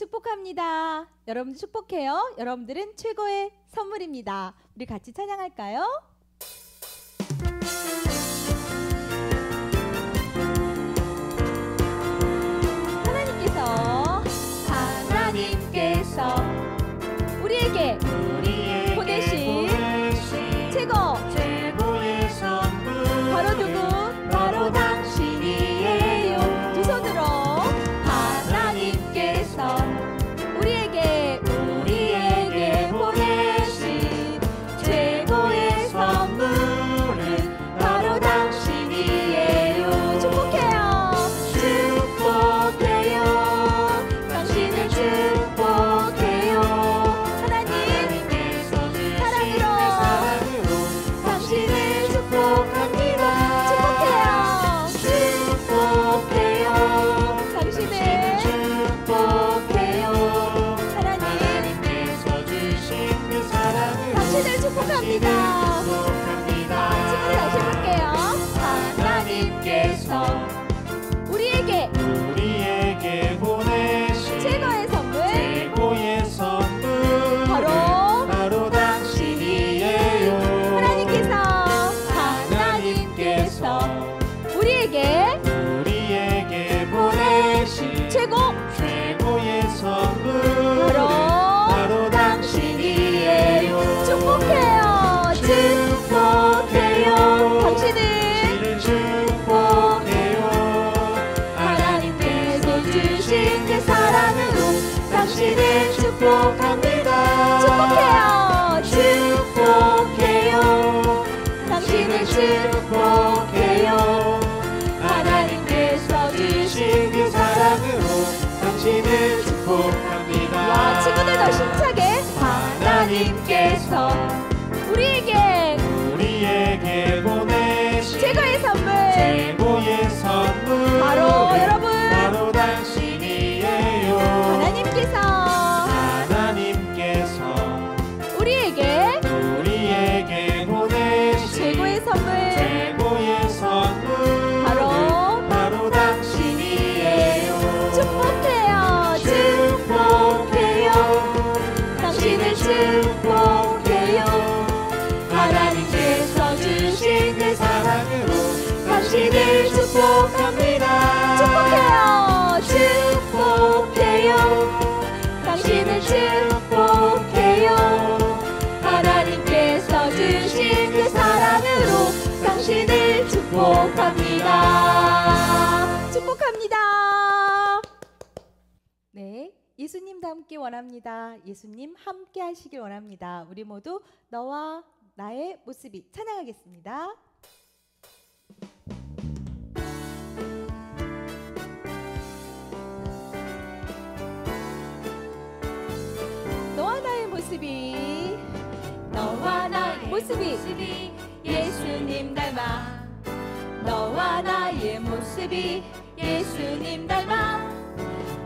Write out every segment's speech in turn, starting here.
축복합니다. 여러분들 축복해요. 여러분들은 최고의 선물입니다. 우리 같이 찬양할까요? 하나님께서 우리에게 보내신 최고의 선물 바로 누구? 바로 당신이에요. 두 손으로 하나님께서 우리에게 보내신 최고의 선물은 바로 당신이에요. 축복해요. 축복해요. 당신을 축복해요. 하나님 사랑으로 당신을 축복합니다. 축복해요. 축복해요. 당신을 축복해요. 하나님께서 주신 그 사랑으로 당신을 축복합니다. 친구들 다시 해볼게요. 하나님께서 우리에게 보내신 최고의 선물 바로 당신이에요. 하나님께서 우리에게 보내신 최고의 선물 바로 당신이에요. 축복해요. 축복해요. 당신을 축복해요. 하나님께서 주신 그 사랑으로 당신을 축복합니다. 축복해요. 축복해요. 당신을 축복해요. 하나님께서 주신 그 사랑으로 당신을 축복합니다. 와, 친구들도 힘차게 하나님께서 우리에게 보내신 최고의 선물 바로 여러분 바로 당신이에요. 하나님께서 우리에게 보내신 최고의 선물 바로 당신이에요. 축복해요. 축복해요. 당신을 축복해요. 하나님께서 주신 그 사랑으로 당신을 축복합니다. 축복해요. 축복해요. 당신을 축복해요. 하나님께서 주신 그 사랑으로 당신을 축복합니다. 축복합니다. 네, 예수님 닮기 원합니다. 예수님 함께 하시길 원합니다. 우리 모두 너와 나의 모습이 찬양하겠습니다. 너와 나의 모습이 예수님 닮아. 너와 나의 모습이 예수님 닮아.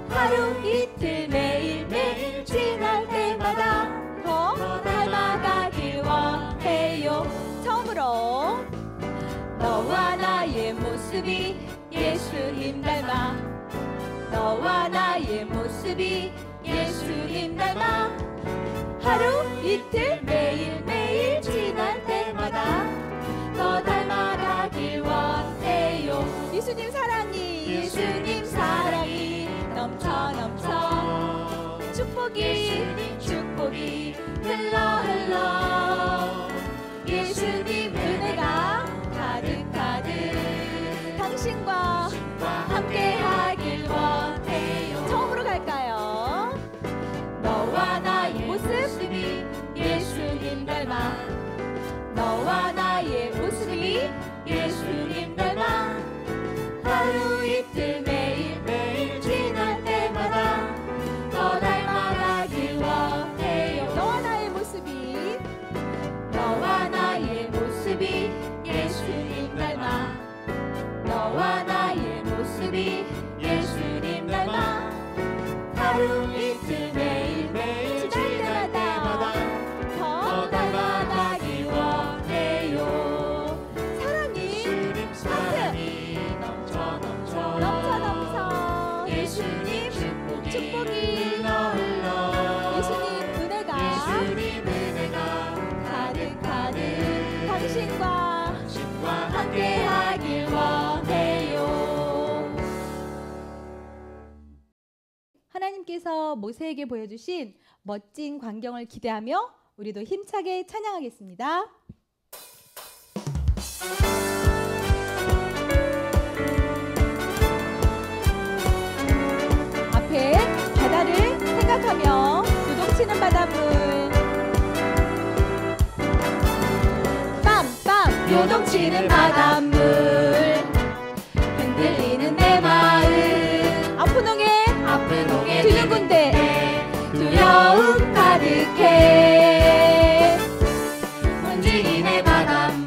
하루 이틀 매일매일 지날 때마다 더 닮아가길 원해요. 처음으로 너와 나의 모습이 예수님 닮아. 너와 나의 모습이 예수님 닮아. 하루 이틀 매일매일 지날 때마다 더 닮아가길 원해요. 예수님 사랑이 넘쳐 축복이 흘러 예수님 은혜가 가득 당신과 함께 하길 원해요. 처음으로 갈까요? 너와 나의 모습이 예수님 닮아. 너와 나의 모습이 예수님 닮아. 하루 이틀 매일매일 지날 때마다 더 닮아가길 원해요. 너와 나의 모습이 예수님 닮아. 너와 나의 모습이 예수님 닮아. 하루 이틀 매일매일 지날 때마다 더 닮아가길 원해요. 사랑이 넘쳐 예수님 축복이 하나님께서 모세에게 보여주신 멋진 광경을 기대하며 우리도 힘차게 찬양하겠습니다. 앞에 바다를 생각하며 요동치는 바닷물, 빰빰 요동치는 바닷물, 흔들리는 내 마음, 아픈 옹에 두근대 두려움 가득해 움직이네 바닷물.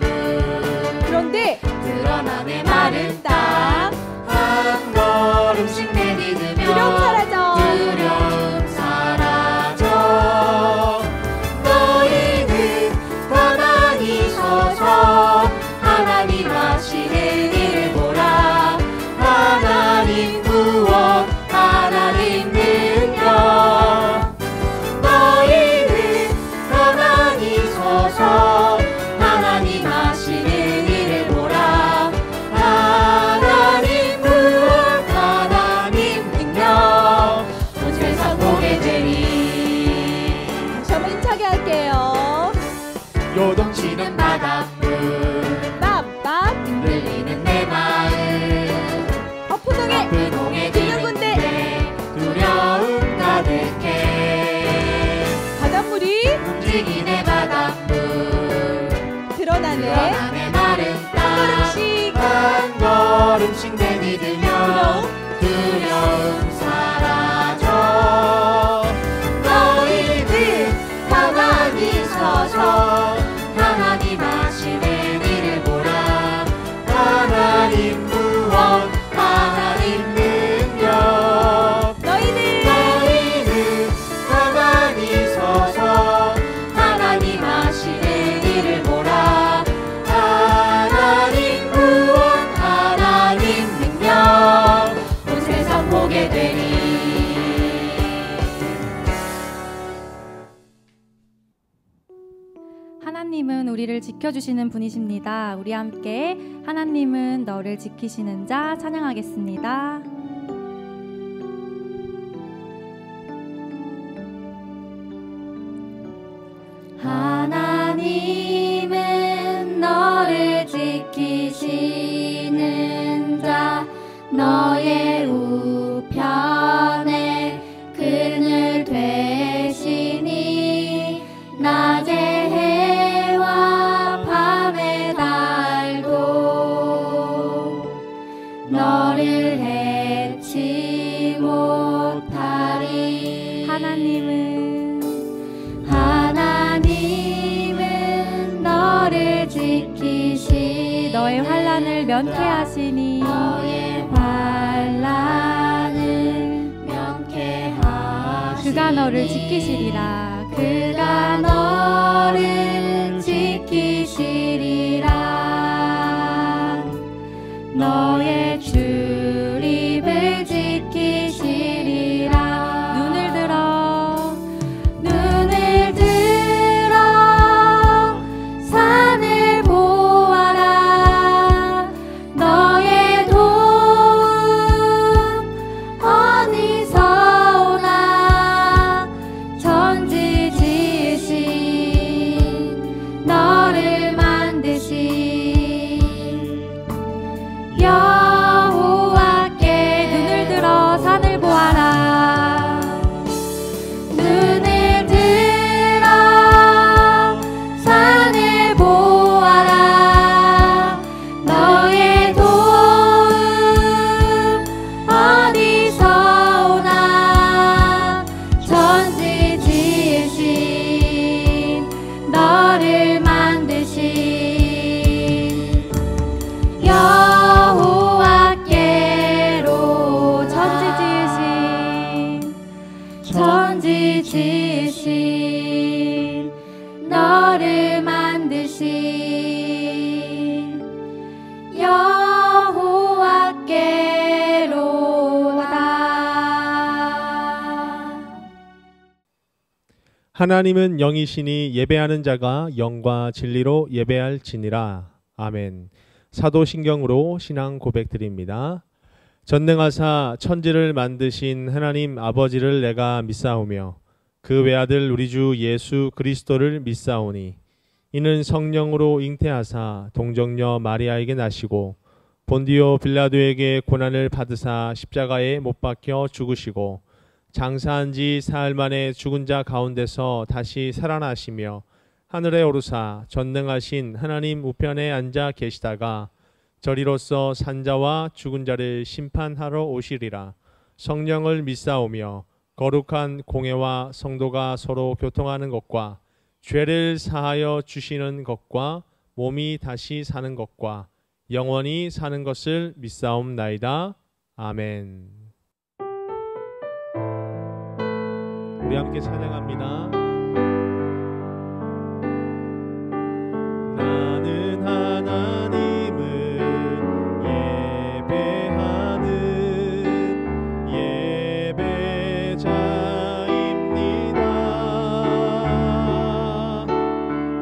그런데 드러나 내 마른 땅, 한 걸음씩 내딛으며 두려움 사라져. 너희는 가만히 서서 하나님 하시는 일을 보라. 하나님 구원, 하나님 능력. 너희는 가만히 서서 하나님 하시는 일을 보라. 하나님 구원, 하나님 능력. 온 세상 보게 되리. 다시 한번 힘차게 할게요. 요동치는 바닷물, 빰빰 흔들리는 내 마음, 아픈 옹에 두근대 두려움 가득해 바닷물이 움직이네 바닷물. 드러나네 내 마른 한 걸음씩 한 걸음씩 내딛으며 두려움 사라져. 너희들 가만히 서서 하나님 하시는 일을 보라. 하나님 구원, 하나님 능력. 너희는 가만히 서서 하나님 하시는 일을 보라. 하나님 구원, 하나님 능력. 온 세상 보게 되리. 하나님은 우리를 지켜주시는 분이십니다. 우리 함께 하나님은 너를 지키시는 자 찬양하겠습니다. 하나님은 너를 지키시는 자, 너의 우편에 그늘 되시니 낮에 해와 밤에 달도 너를 해치 못하리. 하나님은 너를 지키시, 너의 환난을 면케하시니 너의 환난을 면케하시니 그가 너를 지키시리라. 그가 너를 지키시리라. 너의 출입을 지키시리라. 눈을 들어 산을 보아라. 너의 도움 어디서 오나. 천지 지으신 너를 만드신 여호와께 눈을 들어 산을 보아라. 눈을 들어 산을 보아라. 너의 도움 어디서 오나. 천지 지으신 너를 만드신 여호와께로. 천지 지으신 너를 만드신 여호와께로다. 하나님은 영이시니 예배하는 자가 영과 진리로 예배할지니라. 아멘. 사도신경으로 신앙 고백드립니다. 전능하사 천지를 만드신 하나님 아버지를 내가 믿사오며 그 외아들 우리 주 예수 그리스도를 믿사오니 이는 성령으로 잉태하사 동정녀 마리아에게 나시고 본디오 빌라도에게 고난을 받으사 십자가에 못 박혀 죽으시고 장사한 지 사흘 만에 죽은 자 가운데서 다시 살아나시며 하늘에 오르사 전능하신 하나님 우편에 앉아 계시다가 저리로서 산자와 죽은 자를 심판하러 오시리라. 성령을 믿사오며 거룩한 공회와 성도가 서로 교통하는 것과 죄를 사하여 주시는 것과 몸이 다시 사는 것과 영원히 사는 것을 믿사옵나이다. 아멘. 우리 함께 찬양합니다. 나는 하나님을 예배하는 예배자입니다.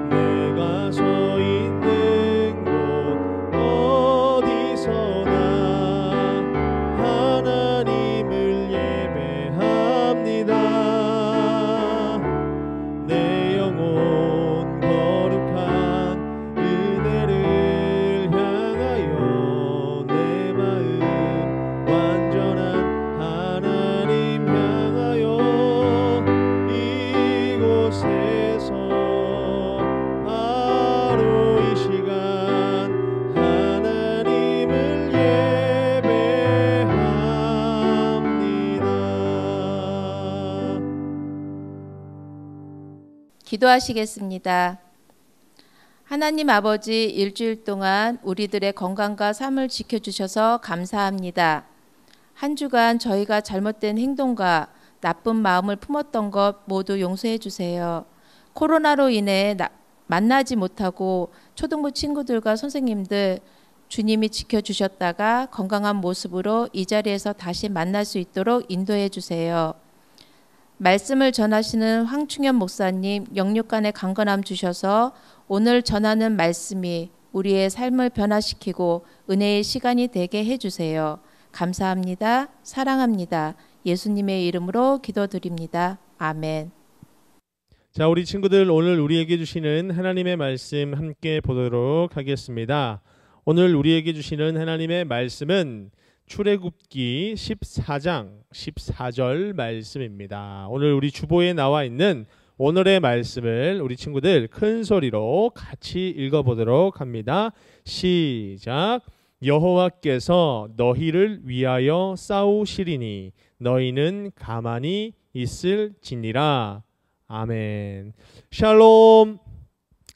내가 서 있는 곳 어디서나 하나님을 예배합니다. 내 영혼 거룩한 은혜를 향하여 내 마음 완전한 하나님 향하여 이곳에서 바로 이 시간 하나님을 예배합니다. 기도하시겠습니다. 하나님 아버지, 일주일 동안 우리들의 건강과 삶을 지켜주셔서 감사합니다. 한 주간 저희가 잘못된 행동과 나쁜 마음을 품었던 것 모두 용서해 주세요. 코로나로 인해 만나지 못하고 초등부 친구들과 선생님들 주님이 지켜주셨다가 건강한 모습으로 이 자리에서 다시 만날 수 있도록 인도해 주세요. 말씀을 전하시는 황충현 목사님 영육간의 강건함 주셔서 오늘 전하는 말씀이 우리의 삶을 변화시키고 은혜의 시간이 되게 해주세요. 감사합니다. 사랑합니다. 예수님의 이름으로 기도드립니다. 아멘. 자, 우리 친구들 오늘 우리에게 주시는 하나님의 말씀 함께 보도록 하겠습니다. 오늘 우리에게 주시는 하나님의 말씀은 출애굽기 14장 14절 말씀입니다. 오늘 우리 주보에 나와 있는 오늘의 말씀을 우리 친구들 큰 소리로 같이 읽어보도록 합니다. 시작. 여호와께서 너희를 위하여 싸우시리니 너희는 가만히 있을지니라. 아멘. 샬롬.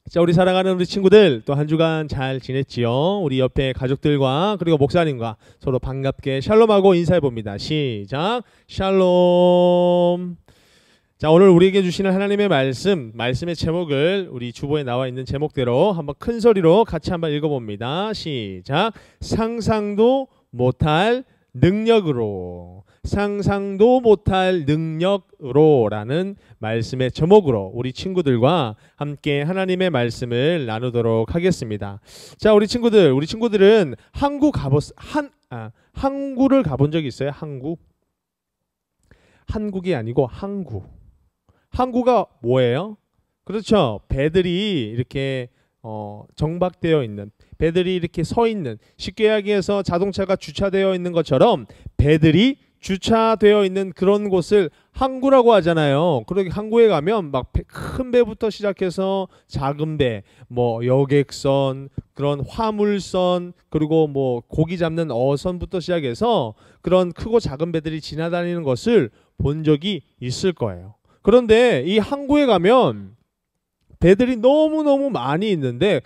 자, 우리 사랑하는 우리 친구들 또 한 주간 잘 지냈지요? 우리 옆에 가족들과 그리고 목사님과 서로 반갑게 샬롬하고 인사해 봅니다. 시작. 샬롬. 자, 오늘 우리에게 주시는 하나님의 말씀의 제목을 우리 주보에 나와 있는 제목대로 한번 큰 소리로 같이 한번 읽어봅니다. 시작. 상상도 못할 능력으로. 상상도 못할 능력으로 라는 말씀의 제목으로 우리 친구들과 함께 하나님의 말씀을 나누도록 하겠습니다. 자, 우리 친구들은 항구를 가본 적이 있어요? 한국이 아니고 항구. 항구가 뭐예요? 그렇죠. 배들이 이렇게 정박되어 있는, 배들이 이렇게 서 있는, 쉽게 이야기해서 자동차가 주차되어 있는 것처럼 배들이 주차되어 있는 그런 곳을 항구라고 하잖아요. 그렇게 항구에 가면 막 큰 배부터 시작해서 작은 배, 뭐 여객선, 그런 화물선, 그리고 뭐 고기 잡는 어선부터 시작해서 그런 크고 작은 배들이 지나다니는 것을 본 적이 있을 거예요. 그런데 이 항구에 가면 배들이 너무너무 많이 있는데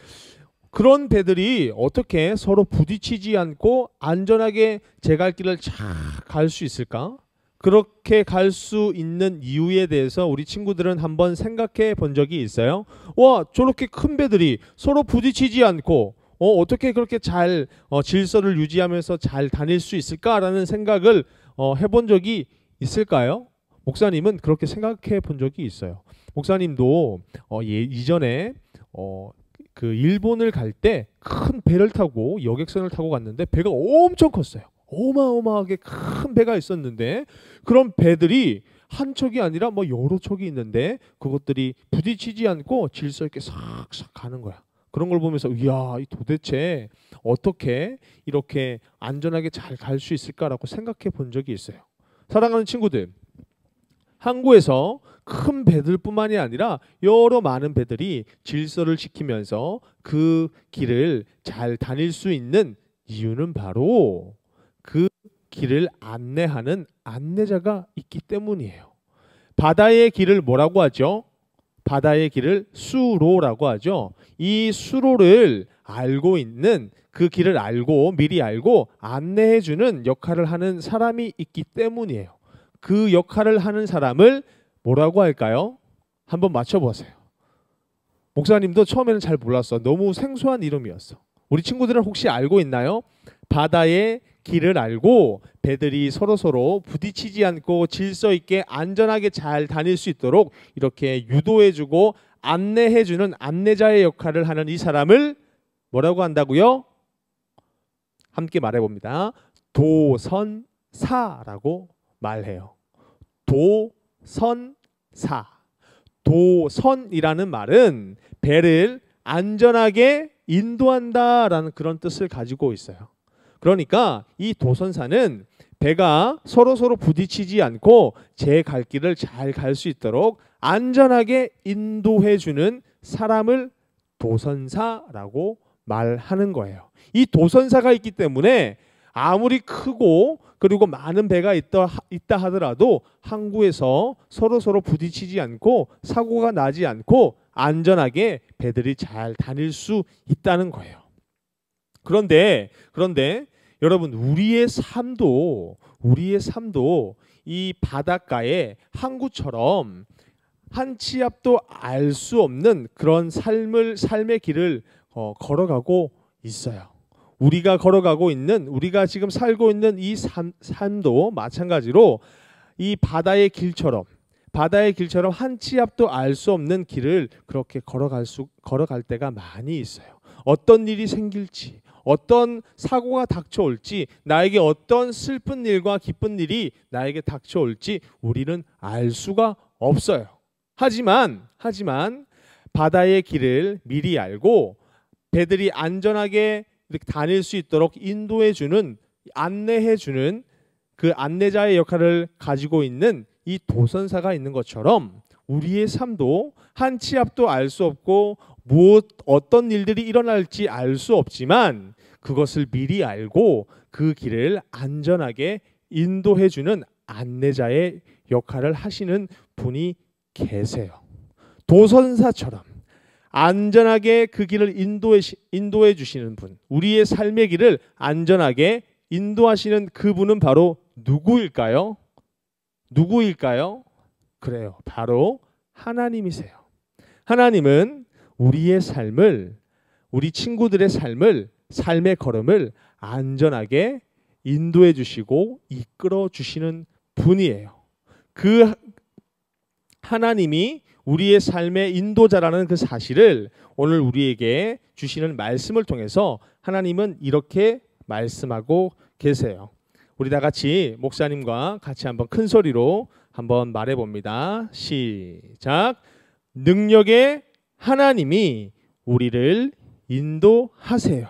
그런 배들이 어떻게 서로 부딪히지 않고 안전하게 제 갈 길을 잘 갈 수 있을까? 그렇게 갈 수 있는 이유에 대해서 우리 친구들은 한번 생각해 본 적이 있어요? 와, 저렇게 큰 배들이 서로 부딪히지 않고 어떻게 그렇게 잘 질서를 유지하면서 잘 다닐 수 있을까라는 생각을 해본 적이 있을까요? 목사님은 그렇게 생각해 본 적이 있어요. 목사님도 이전에 그 일본을 갈 때 큰 배를 타고 여객선을 타고 갔는데 배가 엄청 컸어요. 어마어마하게 큰 배가 있었는데 그런 배들이 한 척이 아니라 뭐 여러 척이 있는데 그것들이 부딪히지 않고 질서 있게 싹싹 가는 거야. 그런 걸 보면서 이야, 이 도대체 어떻게 이렇게 안전하게 잘 갈 수 있을까라고 생각해 본 적이 있어요. 사랑하는 친구들, 항구에서 큰 배들뿐만이 아니라 여러 많은 배들이 질서를 지키면서 그 길을 잘 다닐 수 있는 이유는 바로 그 길을 안내하는 안내자가 있기 때문이에요. 바다의 길을 뭐라고 하죠? 바다의 길을 수로라고 하죠. 이 수로를 알고 있는, 그 길을 알고 미리 알고 안내해 주는 역할을 하는 사람이 있기 때문이에요. 그 역할을 하는 사람을 뭐라고 할까요? 한번 맞춰보세요. 목사님도 처음에는 잘 몰랐어. 너무 생소한 이름이었어. 우리 친구들은 혹시 알고 있나요? 바다의 길을 알고 배들이 서로서로 부딪히지 않고 질서 있게 안전하게 잘 다닐 수 있도록 이렇게 유도해주고 안내해주는 안내자의 역할을 하는 이 사람을 뭐라고 한다고요? 함께 말해봅니다. 도선사라고 말해요. 도선사. 도선이라는 말은 배를 안전하게 인도한다라는 그런 뜻을 가지고 있어요. 그러니까 이 도선사는 배가 서로서로 부딪히지 않고 제 갈 길을 잘 갈 수 있도록 안전하게 인도해 주는 사람을 도선사라고 말하는 거예요. 이 도선사가 있기 때문에 아무리 크고 그리고 많은 배가 있다 하더라도 항구에서 서로서로 부딪히지 않고 사고가 나지 않고 안전하게 배들이 잘 다닐 수 있다는 거예요. 그런데 여러분, 우리의 삶도 이 바닷가의 항구처럼 한 치 앞도 알 수 없는 그런 삶의 길을 걸어가고 있어요. 우리가 걸어가고 있는, 우리가 지금 살고 있는 이 삶도 마찬가지로 이 바다의 길처럼 한 치 앞도 알 수 없는 길을 그렇게 걸어갈 때가 많이 있어요. 어떤 일이 생길지, 어떤 사고가 닥쳐올지, 나에게 어떤 슬픈 일과 기쁜 일이 나에게 닥쳐올지 우리는 알 수가 없어요. 하지만 바다의 길을 미리 알고 배들이 안전하게 이렇게 다닐 수 있도록 인도해주는, 안내해주는 그 안내자의 역할을 가지고 있는 이 도선사가 있는 것처럼 우리의 삶도 한 치 앞도 알 수 없고 어떤 일들이 일어날지 알 수 없지만 그것을 미리 알고 그 길을 안전하게 인도해주는 안내자의 역할을 하시는 분이 계세요. 도선사처럼 안전하게 그 길을 인도해 주시는 분, 우리의 삶의 길을 안전하게 인도하시는 그분은 바로 누구일까요? 그래요. 바로 하나님이세요. 하나님은 우리의 삶을, 우리 친구들의 삶의 걸음을 안전하게 인도해 주시고 이끌어 주시는 분이에요. 그 하나님이 우리의 삶의 인도자라는 그 사실을 오늘 우리에게 주시는 말씀을 통해서 하나님은 이렇게 말씀하고 계세요. 우리 다 같이 목사님과 같이 한번 큰 소리로 한번 말해 봅니다. 시작. 능력의 하나님이 우리를 인도하세요.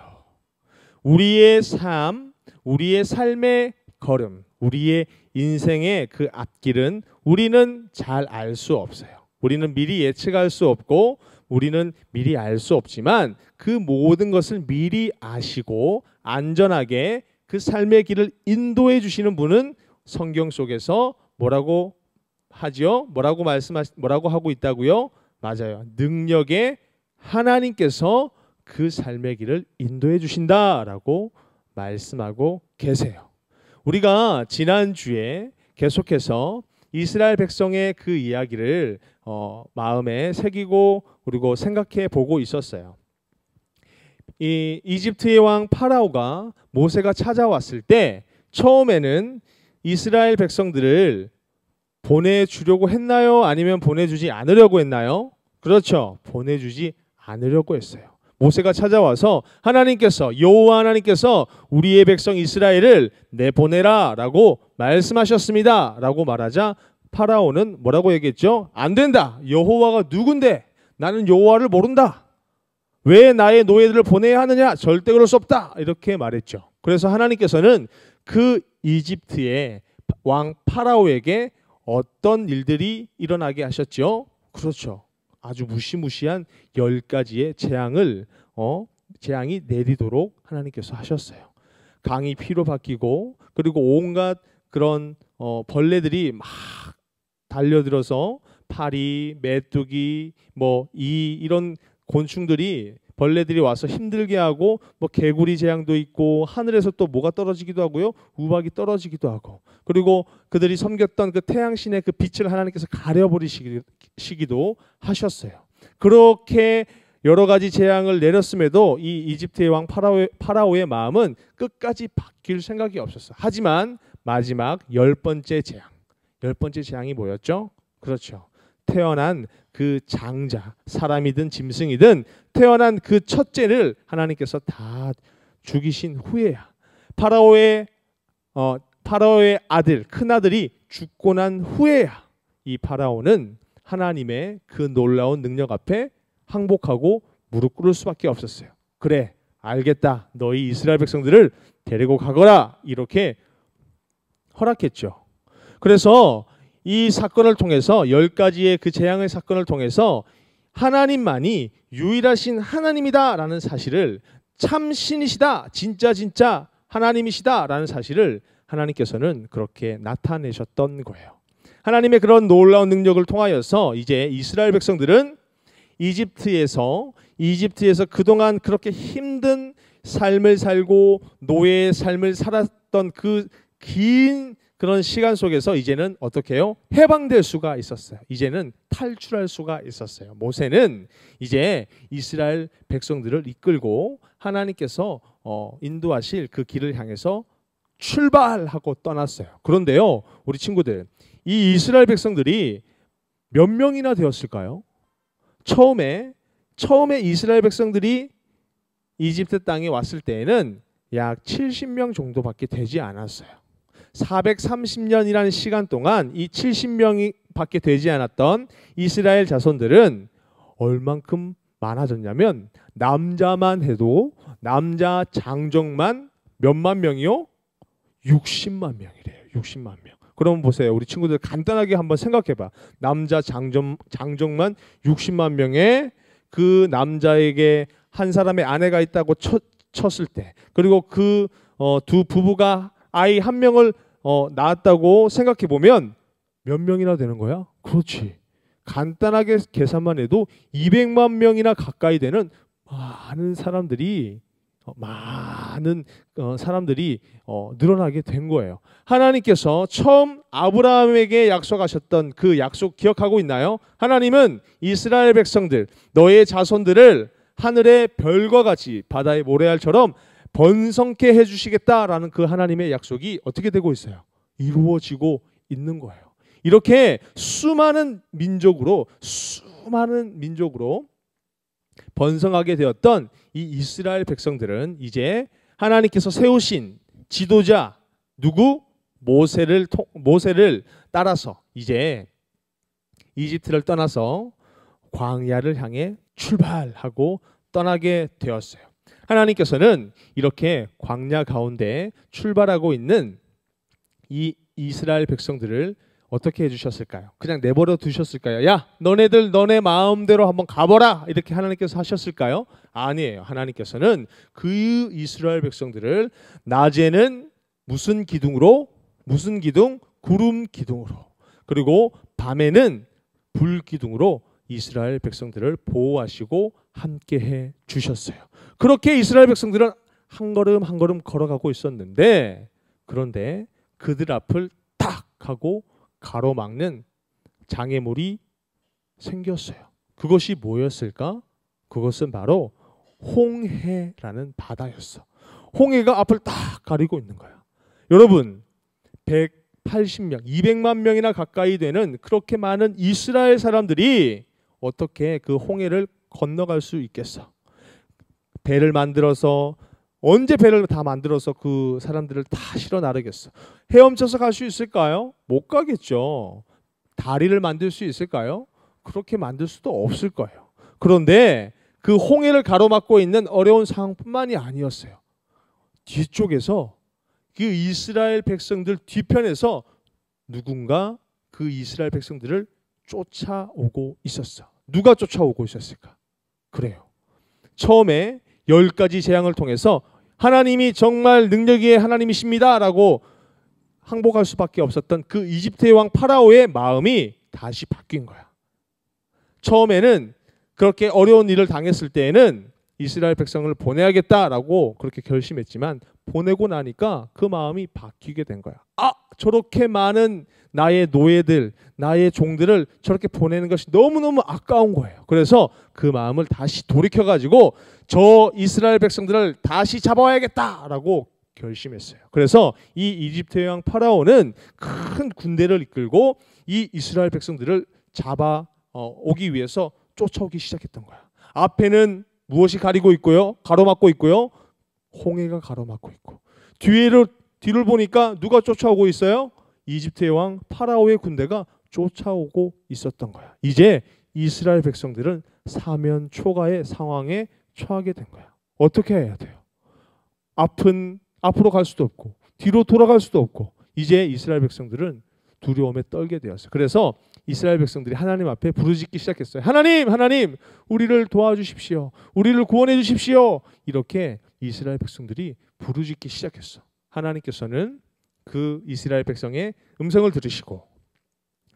우리의 삶, 우리의 삶의 걸음, 우리의 인생의 그 앞길은 우리는 잘 알 수 없어요. 우리는 미리 예측할 수 없고 우리는 미리 알 수 없지만 그 모든 것을 미리 아시고 안전하게 그 삶의 길을 인도해 주시는 분은 성경 속에서 뭐라고 하죠? 뭐라고 하고 있다고요? 맞아요. 능력의 하나님께서 그 삶의 길을 인도해 주신다라고 말씀하고 계세요. 우리가 지난주에 계속해서 이스라엘 백성의 그 이야기를 마음에 새기고 그리고 생각해 보고 있었어요. 이 이집트의 왕 파라오가 모세가 찾아왔을 때 처음에는 이스라엘 백성들을 보내주려고 했나요? 아니면 보내주지 않으려고 했나요? 그렇죠. 보내주지 않으려고 했어요. 모세가 찾아와서 하나님께서 여호와 하나님께서 우리의 백성 이스라엘을 내보내라 라고 말씀하셨습니다 라고 말하자 파라오는 뭐라고 얘기했죠? 안 된다. 여호와가 누군데? 나는 여호와를 모른다. 왜 나의 노예들을 보내야 하느냐? 절대 그럴 수 없다. 이렇게 말했죠. 그래서 하나님께서는 그 이집트의 왕 파라오에게 어떤 일들이 일어나게 하셨죠? 그렇죠. 아주 무시무시한 10가지의 재앙이 내리도록 하나님께서 하셨어요. 강이 피로 바뀌고 그리고 온갖 그런 벌레들이 막 달려들어서 파리, 메뚜기, 이런 곤충들이 벌레들이 와서 힘들게 하고 개구리 재앙도 있고 하늘에서 또 뭐가 떨어지기도 하고요. 우박이 떨어지기도 하고 그리고 그들이 섬겼던 그 태양신의 그 빛을 하나님께서 가려버리시기도 하셨어요. 그렇게 여러 가지 재앙을 내렸음에도 이 이집트의 왕 파라오의 마음은 끝까지 바뀔 생각이 없었어요. 하지만 마지막 10번째 재앙이 뭐였죠? 그렇죠. 태어난 그 장자, 사람이든 짐승이든 태어난 그 첫째를 하나님께서 다 죽이신 후에야 파라오의 아들, 큰아들이 죽고 난 후에야 이 파라오는 하나님의 그 놀라운 능력 앞에 항복하고 무릎 꿇을 수밖에 없었어요. 그래, 알겠다. 너희 이스라엘 백성들을 데리고 가거라. 이렇게 허락했죠. 그래서 이 사건을 통해서 10가지의 그 재앙의 사건을 통해서 하나님만이 유일하신 하나님이다라는 사실을 참 신이시다. 진짜 하나님이시다라는 사실을 하나님께서는 그렇게 나타내셨던 거예요. 하나님의 그런 놀라운 능력을 통하여서 이제 이스라엘 백성들은 이집트에서 그동안 그렇게 힘든 삶을 살고 노예의 삶을 살았던 그 긴 그런 시간 속에서 이제는 어떻게 해요? 해방될 수가 있었어요. 이제는 탈출할 수가 있었어요. 모세는 이제 이스라엘 백성들을 이끌고 하나님께서 인도하실 그 길을 향해서 출발하고 떠났어요. 그런데요, 우리 친구들, 이 이스라엘 백성들이 몇 명이나 되었을까요? 처음에 이스라엘 백성들이 이집트 땅에 왔을 때에는 약 70명 정도밖에 되지 않았어요. 430년이라는 시간 동안 이 70명이 밖에 되지 않았던 이스라엘 자손들은 얼만큼 많아졌냐면 남자만 해도 남자 장정만 몇만 명이요? 60만 명이래요. 60만 명. 그럼 보세요. 우리 친구들 간단하게 한번 생각해봐. 남자 장정만 60만 명의 그 남자에게 한 사람의 아내가 있다고 쳤을 때 그리고 그 두 부부가 아이 한 명을 낳았다고 생각해 보면 몇 명이나 되는 거야? 그렇지. 간단하게 계산만 해도 200만 명이나 가까이 되는 많은 사람들이 늘어나게 된 거예요. 하나님께서 처음 아브라함에게 약속하셨던 그 약속 기억하고 있나요? 하나님은 이스라엘 백성들, 너의 자손들을 하늘의 별과 같이 바다의 모래알처럼 번성케 해주시겠다라는 그 하나님의 약속이 어떻게 되고 있어요? 이루어지고 있는 거예요. 이렇게 수많은 민족으로 번성하게 되었던 이 이스라엘 백성들은 이제 하나님께서 세우신 지도자 누구? 모세를 따라서 이제 이집트를 떠나서 광야를 향해 출발하고 떠나게 되었어요. 하나님께서는 이렇게 광야 가운데 출발하고 있는 이 이스라엘 백성들을 어떻게 해주셨을까요? 그냥 내버려 두셨을까요? 야, 너네들 너네 마음대로 한번 가보라 이렇게 하나님께서 하셨을까요? 아니에요. 하나님께서는 그 이스라엘 백성들을 낮에는 무슨 기둥? 구름 기둥으로, 그리고 밤에는 불 기둥으로 이스라엘 백성들을 보호하시고 함께해 주셨어요. 그렇게 이스라엘 백성들은 한 걸음 한 걸음 걸어가고 있었는데, 그런데 그들 앞을 탁 하고 가로막는 장애물이 생겼어요. 그것이 뭐였을까? 그것은 바로 홍해라는 바다였어. 홍해가 앞을 딱 가리고 있는 거야. 여러분, 180명, 200만 명이나 가까이 되는 그렇게 많은 이스라엘 사람들이 어떻게 그 홍해를 건너갈 수 있겠어? 배를 만들어서 언제 배를 다 만들어서 그 사람들을 다 실어 나르겠어? 헤엄쳐서 갈 수 있을까요? 못 가겠죠. 다리를 만들 수 있을까요? 그렇게 만들 수도 없을 거예요. 그런데 그 홍해를 가로막고 있는 어려운 상황뿐만이 아니었어요. 뒤쪽에서 그 이스라엘 백성들 뒤편에서 누군가 그 이스라엘 백성들을 쫓아오고 있었어. 누가 쫓아오고 있었을까? 그래요. 처음에 10가지 재앙을 통해서 하나님이 정말 능력의 하나님이십니다 라고 항복할 수밖에 없었던 그 이집트의 왕 파라오의 마음이 다시 바뀐 거야. 처음에는 그렇게 어려운 일을 당했을 때에는 이스라엘 백성을 보내야겠다라고 그렇게 결심했지만 보내고 나니까 그 마음이 바뀌게 된 거야. 아, 저렇게 많은 나의 노예들, 나의 종들을 저렇게 보내는 것이 너무너무 아까운 거예요. 그래서 그 마음을 다시 돌이켜가지고 저 이스라엘 백성들을 다시 잡아야겠다라고 결심했어요. 그래서 이 이집트 왕 파라오는 큰 군대를 이끌고 이 이스라엘 백성들을 잡아 오기 위해서 쫓아오기 시작했던 거야. 앞에는 무엇이 가리고 있고요? 가로막고 있고요. 홍해가 가로막고 있고 뒤를 보니까 누가 쫓아오고 있어요? 이집트의 왕 파라오의 군대가 쫓아오고 있었던 거야. 이제 이스라엘 백성들은 사면 초가의 상황에 처하게 된 거야. 어떻게 해야 돼요? 앞으로 갈 수도 없고 뒤로 돌아갈 수도 없고 이제 이스라엘 백성들은 두려움에 떨게 되었어요. 그래서 이스라엘 백성들이 하나님 앞에 부르짖기 시작했어요. 하나님, 하나님, 우리를 도와주십시오. 우리를 구원해 주십시오. 이렇게 이스라엘 백성들이 부르짖기 시작했어. 하나님께서는 그 이스라엘 백성의 음성을 들으시고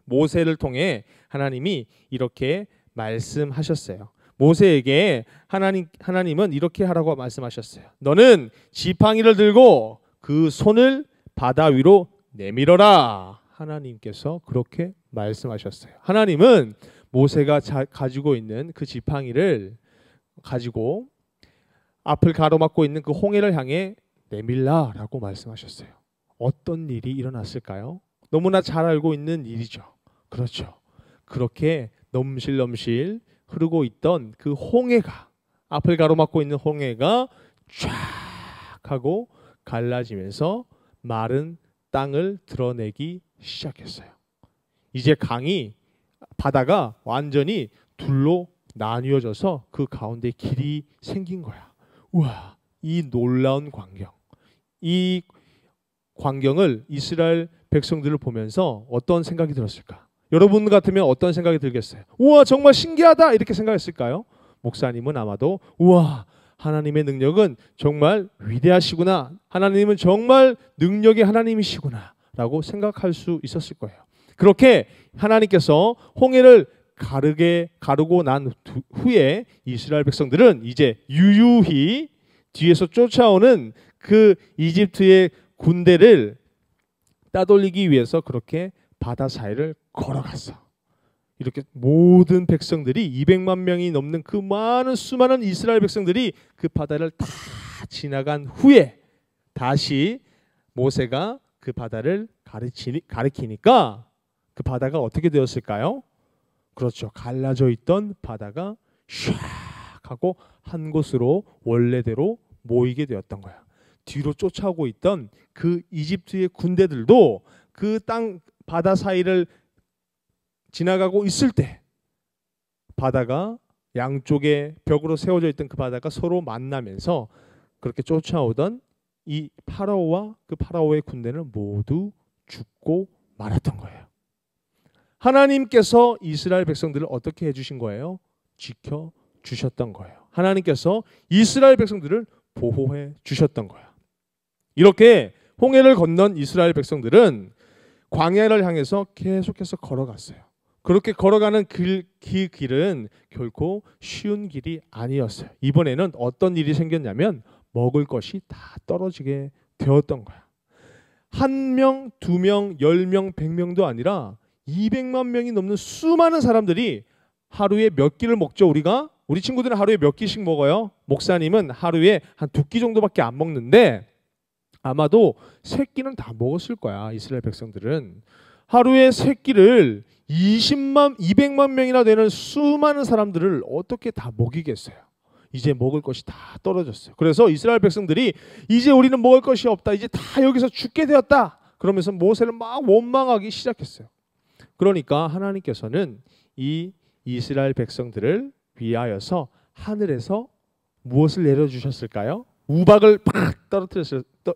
모세를 통해 하나님이 이렇게 말씀하셨어요. 모세에게 하나님은 이렇게 하라고 말씀하셨어요. 너는 지팡이를 들고 그 손을 바다 위로 내밀어라. 하나님께서 그렇게 말씀하셨어요. 하나님은 모세가 가지고 있는 그 지팡이를 가지고 앞을 가로막고 있는 그 홍해를 향해 내밀라라고 말씀하셨어요. 어떤 일이 일어났을까요? 너무나 잘 알고 있는 일이죠. 그렇죠. 그렇게 넘실넘실 흐르고 있던 그 홍해가 앞을 가로막고 있는 홍해가 쫙 하고 갈라지면서 마른 땅을 드러내기 시작했어요. 이제 바다가 완전히 둘로 나뉘어져서 그 가운데 길이 생긴 거야. 우와, 이 놀라운 광경. 이 광경을 이스라엘 백성들을 보면서 어떤 생각이 들었을까? 여러분 같으면 어떤 생각이 들겠어요? 우와, 정말 신기하다 이렇게 생각했을까요? 목사님은 아마도 우와, 하나님의 능력은 정말 위대하시구나. 하나님은 정말 능력의 하나님이시구나 라고 생각할 수 있었을 거예요. 그렇게 하나님께서 홍해를 가르고 난 후에 이스라엘 백성들은 이제 유유히 뒤에서 쫓아오는 그 이집트의 군대를 따돌리기 위해서 그렇게 바다 사이를 걸어갔어. 이렇게 모든 백성들이 200만 명이 넘는 그 수많은 이스라엘 백성들이 그 바다를 다 지나간 후에 다시 모세가 그 바다를 가리키니까 그 바다가 어떻게 되었을까요? 그렇죠. 갈라져 있던 바다가 샥 하고 한 곳으로 원래대로 모이게 되었던 거야. 뒤로 쫓아오고 있던 그 이집트의 군대들도 그 바다 사이를 지나가고 있을 때 바다가 양쪽에 벽으로 세워져 있던 그 바다가 서로 만나면서 그렇게 쫓아오던 이 파라오와 그 파라오의 군대는 모두 죽고 말았던 거예요. 하나님께서 이스라엘 백성들을 어떻게 해주신 거예요? 지켜주셨던 거예요. 하나님께서 이스라엘 백성들을 보호해 주셨던 거예요. 이렇게 홍해를 건넌 이스라엘 백성들은 광야를 향해서 계속해서 걸어갔어요. 그렇게 걸어가는 길은 결코 쉬운 길이 아니었어요. 이번에는 어떤 일이 생겼냐면 먹을 것이 다 떨어지게 되었던 거야. 1명, 2명, 10명, 100명도 아니라 200만 명이 넘는 수많은 사람들이 하루에 몇 끼를 먹죠? 우리 친구들은 하루에 몇 끼씩 먹어요? 목사님은 하루에 한 2끼 정도밖에 안 먹는데 아마도 3끼는 다 먹었을 거야. 이스라엘 백성들은 하루에 3끼를 200만 명이나 되는 수많은 사람들을 어떻게 다 먹이겠어요? 이제 먹을 것이 다 떨어졌어요. 그래서 이스라엘 백성들이 이제 우리는 먹을 것이 없다. 이제 다 여기서 죽게 되었다. 그러면서 모세를 막 원망하기 시작했어요. 그러니까 하나님께서는 이 이스라엘 백성들을 위하여서 하늘에서 무엇을 내려주셨을까요? 우박을 팍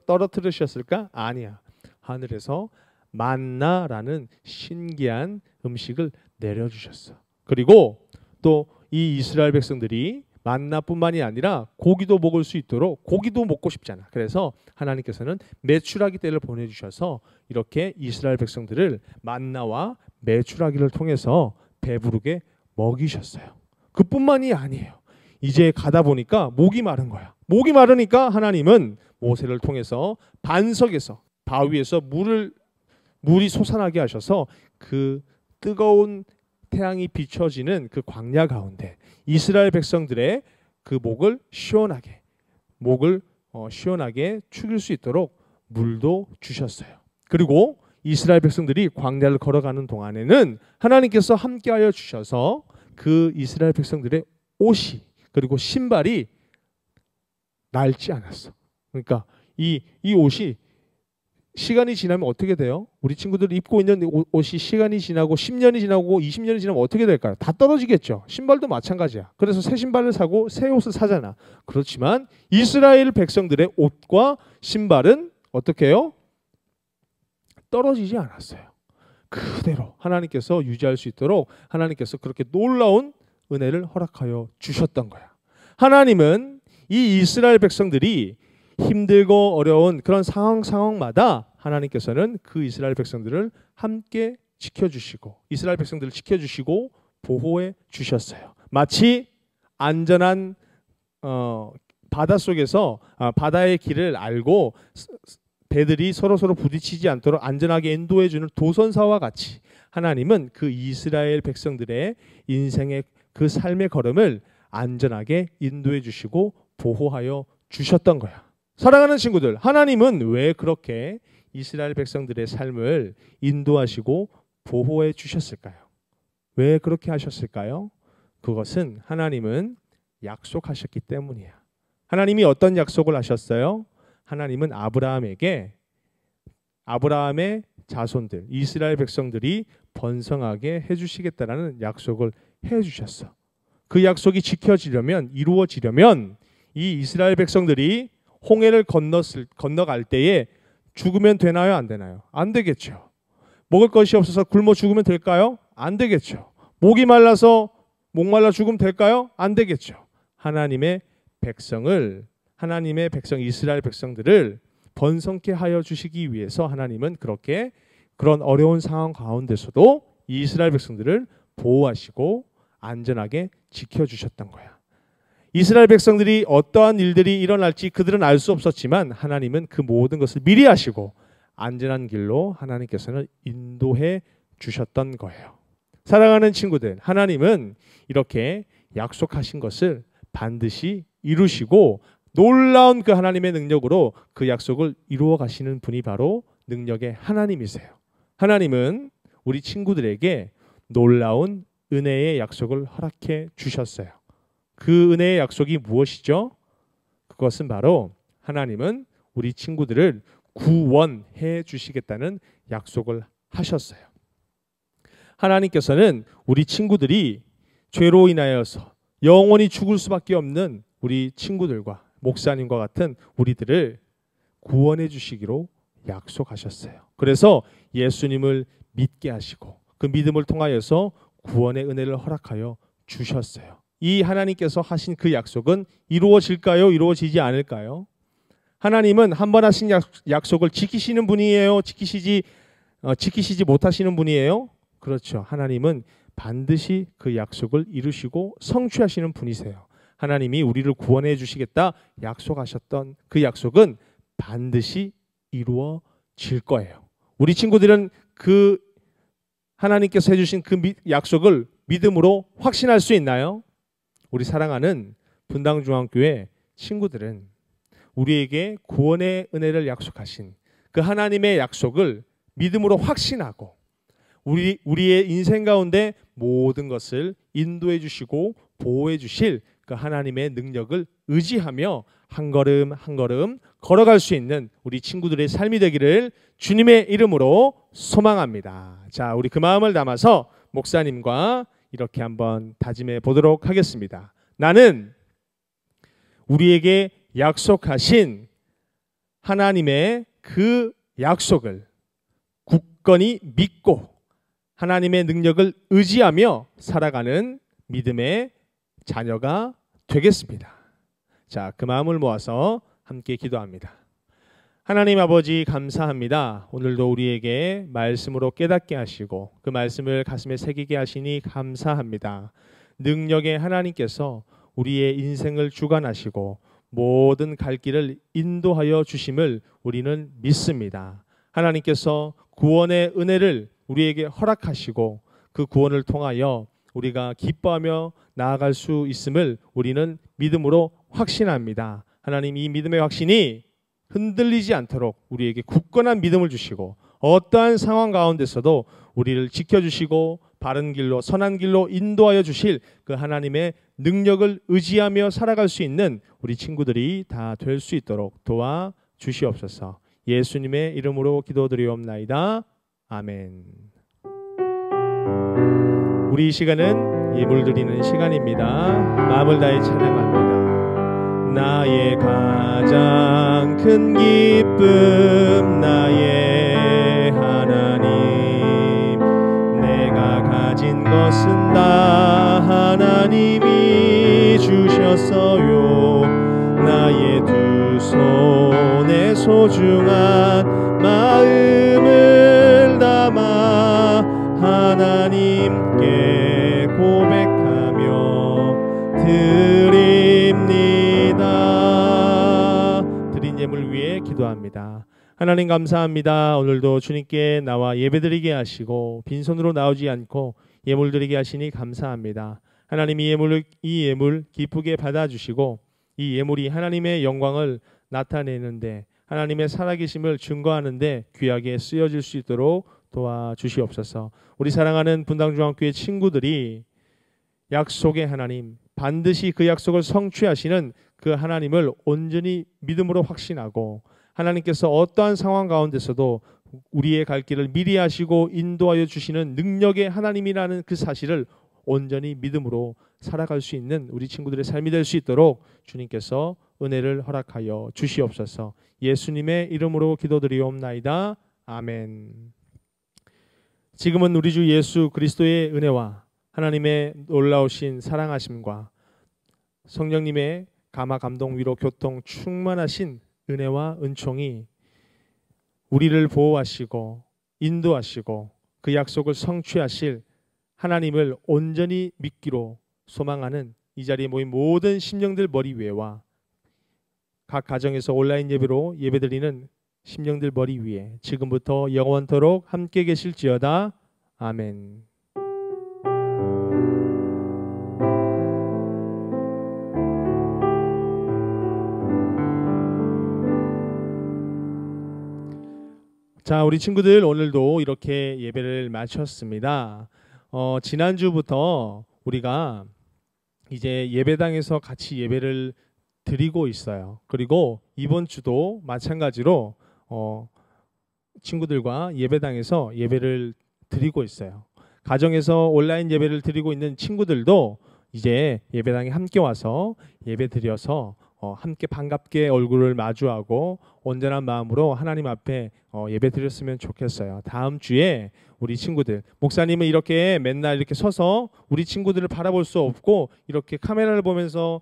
떨어뜨리셨을까? 아니야. 하늘에서 만나라는 신기한 음식을 내려주셨어. 그리고 또 이 이스라엘 백성들이 만나뿐만이 아니라 고기도 먹을 수 있도록, 고기도 먹고 싶잖아. 그래서 하나님께서는 메추라기 떼를 보내주셔서 이렇게 이스라엘 백성들을 만나와 메추라기를 통해서 배부르게 먹이셨어요. 그뿐만이 아니에요. 이제 가다 보니까 목이 마른 거야. 목이 마르니까 하나님은 모세를 통해서 반석에서, 바위에서 물이 솟아나게 하셔서 그 뜨거운 태양이 비춰지는 그 광야 가운데 이스라엘 백성들의 그 목을 시원하게 축일 수 있도록 물도 주셨어요. 그리고 이스라엘 백성들이 광야를 걸어가는 동안에는 하나님께서 함께하여 주셔서 그 이스라엘 백성들의 옷이 그리고 신발이 낡지 않았어. 그러니까 이 옷이 시간이 지나면 어떻게 돼요? 우리 친구들이 입고 있는 옷이 시간이 지나고 10년이 지나고 20년이 지나면 어떻게 될까요? 다 떨어지겠죠. 신발도 마찬가지야. 그래서 새 신발을 사고 새 옷을 사잖아. 그렇지만 이스라엘 백성들의 옷과 신발은 어떻게 해요? 떨어지지 않았어요. 그대로 하나님께서 유지할 수 있도록 하나님께서 그렇게 놀라운 은혜를 허락하여 주셨던 거야. 하나님은 이 이스라엘 백성들이 힘들고 어려운 그런 상황마다 하나님께서는 그 이스라엘 백성들을 함께 지켜주시고 이스라엘 백성들을 지켜주시고 보호해 주셨어요. 마치 안전한 바닷속에서 바다의 길을 알고 배들이 서로 부딪히지 않도록 안전하게 인도해 주는 도선사와 같이 하나님은 그 이스라엘 백성들의 인생의 그 삶의 걸음을 안전하게 인도해 주시고 보호하여 주셨던 거야. 사랑하는 친구들, 하나님은 왜 그렇게 이스라엘 백성들의 삶을 인도하시고 보호해 주셨을까요? 왜 그렇게 하셨을까요? 그것은 하나님은 약속하셨기 때문이야. 하나님이 어떤 약속을 하셨어요? 하나님은 아브라함의 자손들, 이스라엘 백성들이 번성하게 해주시겠다라는 약속을 해주셨어. 그 약속이 지켜지려면, 이루어지려면 이 이스라엘 백성들이 홍해를 건너갈 때에 죽으면 되나요? 안 되나요? 안 되겠죠. 먹을 것이 없어서 굶어 죽으면 될까요? 안 되겠죠. 목이 말라서 목말라 죽으면 될까요? 안 되겠죠. 하나님의 백성 이스라엘 백성들을 번성케 하여 주시기 위해서 하나님은 그런 어려운 상황 가운데서도 이 이스라엘 백성들을 보호하시고 안전하게 지켜주셨던 거야. 이스라엘 백성들이 어떠한 일들이 일어날지 그들은 알 수 없었지만 하나님은 그 모든 것을 미리 아시고 안전한 길로 하나님께서는 인도해 주셨던 거예요. 사랑하는 친구들, 하나님은 이렇게 약속하신 것을 반드시 이루시고 놀라운 그 하나님의 능력으로 그 약속을 이루어 가시는 분이 바로 능력의 하나님이세요. 하나님은 우리 친구들에게 놀라운 은혜의 약속을 허락해 주셨어요. 그 은혜의 약속이 무엇이죠? 그것은 바로 하나님은 우리 친구들을 구원해 주시겠다는 약속을 하셨어요. 하나님께서는 우리 친구들이 죄로 인하여서 영원히 죽을 수밖에 없는 우리 친구들과 목사님과 같은 우리들을 구원해 주시기로 약속하셨어요. 그래서 예수님을 믿게 하시고 그 믿음을 통하여서 구원의 은혜를 허락하여 주셨어요. 이 하나님께서 하신 그 약속은 이루어질까요? 이루어지지 않을까요? 하나님은 한 번 하신 약속을 지키시는 분이에요? 지키시지 못하시는 분이에요? 그렇죠. 하나님은 반드시 그 약속을 이루시고 성취하시는 분이세요. 하나님이 우리를 구원해 주시겠다 약속하셨던 그 약속은 반드시 이루어질 거예요. 우리 친구들은 그 하나님께서 해주신 그 약속을 믿음으로 확신할 수 있나요? 우리 사랑하는 분당중앙교회 친구들은 우리에게 구원의 은혜를 약속하신 그 하나님의 약속을 믿음으로 확신하고 우리의 인생 가운데 모든 것을 인도해 주시고 보호해 주실 그 하나님의 능력을 의지하며 한 걸음 한 걸음 걸어갈 수 있는 우리 친구들의 삶이 되기를 주님의 이름으로 소망합니다. 자, 우리 그 마음을 담아서 목사님과 이렇게 한번 다짐해 보도록 하겠습니다. 나는 우리에게 약속하신 하나님의 그 약속을 굳건히 믿고 하나님의 능력을 의지하며 살아가는 믿음의 자녀가 되겠습니다. 자, 그 마음을 모아서 함께 기도합니다. 하나님 아버지 감사합니다. 오늘도 우리에게 말씀으로 깨닫게 하시고 그 말씀을 가슴에 새기게 하시니 감사합니다. 능력의 하나님께서 우리의 인생을 주관하시고 모든 갈 길을 인도하여 주심을 우리는 믿습니다. 하나님께서 구원의 은혜를 우리에게 허락하시고 그 구원을 통하여 우리가 기뻐하며 나아갈 수 있음을 우리는 믿음으로 확신합니다. 하나님, 이 믿음의 확신이 흔들리지 않도록 우리에게 굳건한 믿음을 주시고 어떠한 상황 가운데서도 우리를 지켜주시고 바른 길로 선한 길로 인도하여 주실 그 하나님의 능력을 의지하며 살아갈 수 있는 우리 친구들이 다 될 수 있도록 도와 주시옵소서. 예수님의 이름으로 기도드리옵나이다. 아멘. 우리 이 시간은 예물 드리는 시간입니다. 마음을 다해 찬양합니다. 나의 가장 큰 기쁨 나의 하나님, 내가 가진 것은 다 하나님이 주셨어요. 나의 두 손에 소중한 마음을 담아 하나님께 고백하며 드립니다. 드린 예물 위해 기도합니다. 하나님 감사합니다. 오늘도 주님께 나와 예배드리게 하시고 빈손으로 나오지 않고 예물 드리게 하시니 감사합니다. 하나님, 이 예물 기쁘게 받아주시고 이 예물이 하나님의 영광을 나타내는데 하나님의 살아계심을 증거하는데 귀하게 쓰여질 수 있도록 도와주시옵소서. 우리 사랑하는 분당중앙교회 친구들이 약속의 하나님, 반드시 그 약속을 성취하시는 그 하나님을 온전히 믿음으로 확신하고 하나님께서 어떠한 상황 가운데서도 우리의 갈 길을 미리 하시고 인도하여 주시는 능력의 하나님이라는 그 사실을 온전히 믿음으로 살아갈 수 있는 우리 친구들의 삶이 될 수 있도록 주님께서 은혜를 허락하여 주시옵소서. 예수님의 이름으로 기도드리옵나이다. 아멘. 지금은 우리 주 예수 그리스도의 은혜와 하나님의 놀라우신 사랑하심과 성령님의 감화 감동 위로 교통 충만하신 은혜와 은총이 우리를 보호하시고 인도하시고 그 약속을 성취하실 하나님을 온전히 믿기로 소망하는 이 자리에 모인 모든 심령들 머리 위에와 각 가정에서 온라인 예배로 예배드리는 심령들 머리 위에 지금부터 영원토록 함께 계실지어다. 아멘. 자, 우리 친구들 오늘도 이렇게 예배를 마쳤습니다. 지난주부터 우리가 이제 예배당에서 같이 예배를 드리고 있어요. 그리고 이번 주도 마찬가지로 친구들과 예배당에서 예배를 드리고 있어요. 가정에서 온라인 예배를 드리고 있는 친구들도 이제 예배당에 함께 와서 예배 드려서 함께 반갑게 얼굴을 마주하고 온전한 마음으로 하나님 앞에 예배 드렸으면 좋겠어요. 다음 주에 우리 친구들, 목사님은 이렇게 맨날 이렇게 서서 우리 친구들을 바라볼 수 없고 이렇게 카메라를 보면서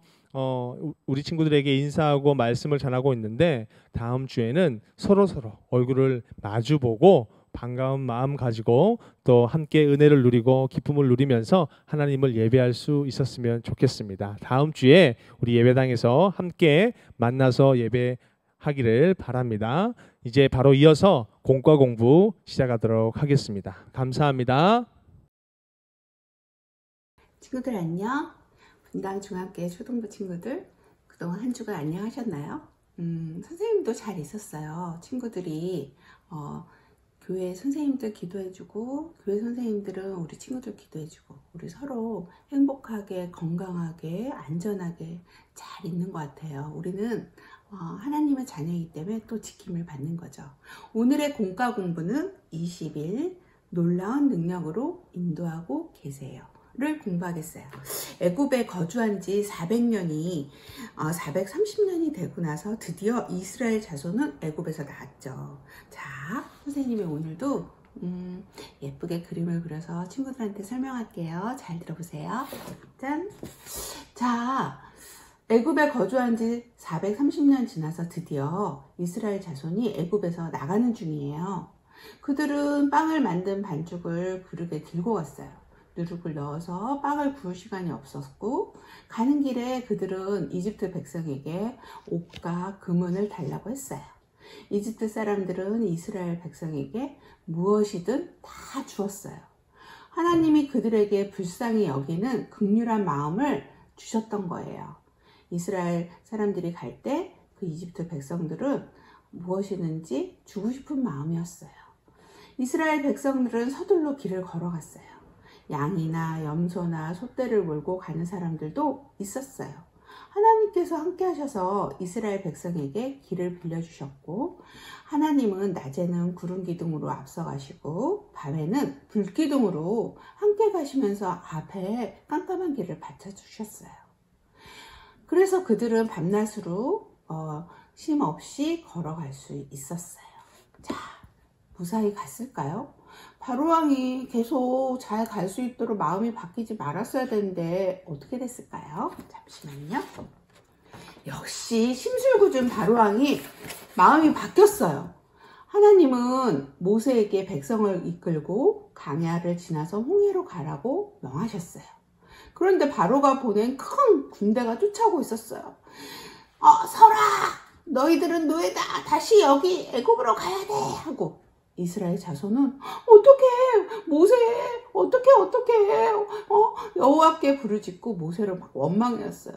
우리 친구들에게 인사하고 말씀을 전하고 있는데 다음 주에는 서로 얼굴을 마주보고 반가운 마음 가지고 또 함께 은혜를 누리고 기쁨을 누리면서 하나님을 예배할 수 있었으면 좋겠습니다. 다음 주에 우리 예배당에서 함께 만나서 예배하기를 바랍니다. 이제 바로 이어서 공과 공부 시작하도록 하겠습니다. 감사합니다. 친구들 안녕. 분당중앙교회 초등부 친구들 그동안 한 주간 안녕하셨나요? 선생님도 잘 있었어요. 친구들이 교회 선생님들 기도해주고, 교회 선생님들은 우리 친구들 기도해주고, 우리 서로 행복하게, 건강하게, 안전하게 잘 있는 것 같아요. 우리는 하나님의 자녀이기 때문에 또 지킴을 받는 거죠. 오늘의 공과 공부는 20일 놀라운 능력으로 인도하고 계세요 를 공부하겠어요. 애굽에 거주한 지 430년이 되고 나서 드디어 이스라엘 자손은 애굽에서 나왔죠. 자, 선생님이 오늘도 예쁘게 그림을 그려서 친구들한테 설명할게요. 잘 들어보세요. 짠! 자, 애굽에 거주한 지 430년 지나서 드디어 이스라엘 자손이 애굽에서 나가는 중이에요. 그들은 빵을 만든 반죽을 그릇에 들고 갔어요. 누룩을 넣어서 빵을 구울 시간이 없었고, 가는 길에 그들은 이집트 백성에게 옷과 금은을 달라고 했어요. 이집트 사람들은 이스라엘 백성에게 무엇이든 다 주었어요. 하나님이 그들에게 불쌍히 여기는 긍휼한 마음을 주셨던 거예요. 이스라엘 사람들이 갈 때 그 이집트 백성들은 무엇이든지 주고 싶은 마음이었어요. 이스라엘 백성들은 서둘러 길을 걸어갔어요. 양이나 염소나 소떼를 몰고 가는 사람들도 있었어요. 하나님께서 함께 하셔서 이스라엘 백성에게 길을 빌려주셨고, 하나님은 낮에는 구름 기둥으로 앞서가시고 밤에는 불 기둥으로 함께 가시면서 앞에 깜깜한 길을 받쳐주셨어요. 그래서 그들은 밤낮으로 쉼 없이 걸어갈 수 있었어요. 자, 무사히 갔을까요? 바로왕이 계속 잘 갈 수 있도록 마음이 바뀌지 말았어야 되는데 어떻게 됐을까요? 잠시만요. 역시 심술궂은 바로왕이 마음이 바뀌었어요. 하나님은 모세에게 백성을 이끌고 강야를 지나서 홍해로 가라고 명하셨어요. 그런데 바로가 보낸 큰 군대가 쫓아오고 있었어요. 서라! 너희들은 노예다! 다시 여기 애굽으로 가야 돼! 하고 이스라엘 자손은 어떡해 모세 어떡해 여호와께 부르짖고 모세를 막 원망했어요.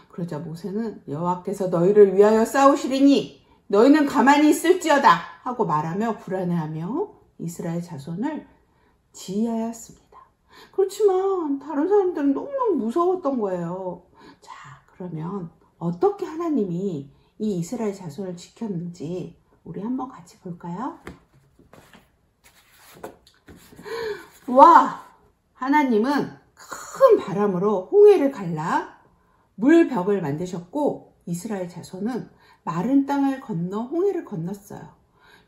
그러자 모세는 여호와께서 너희를 위하여 싸우시리니 너희는 가만히 있을지어다 하고 말하며 불안해하며 이스라엘 자손을 지휘하였습니다. 그렇지만 다른 사람들은 너무너무 무서웠던 거예요. 자, 그러면 어떻게 하나님이 이 이스라엘 자손을 지켰는지 우리 한번 같이 볼까요? 와! 하나님은 큰 바람으로 홍해를 갈라 물벽을 만드셨고, 이스라엘 자손은 마른 땅을 건너 홍해를 건넜어요.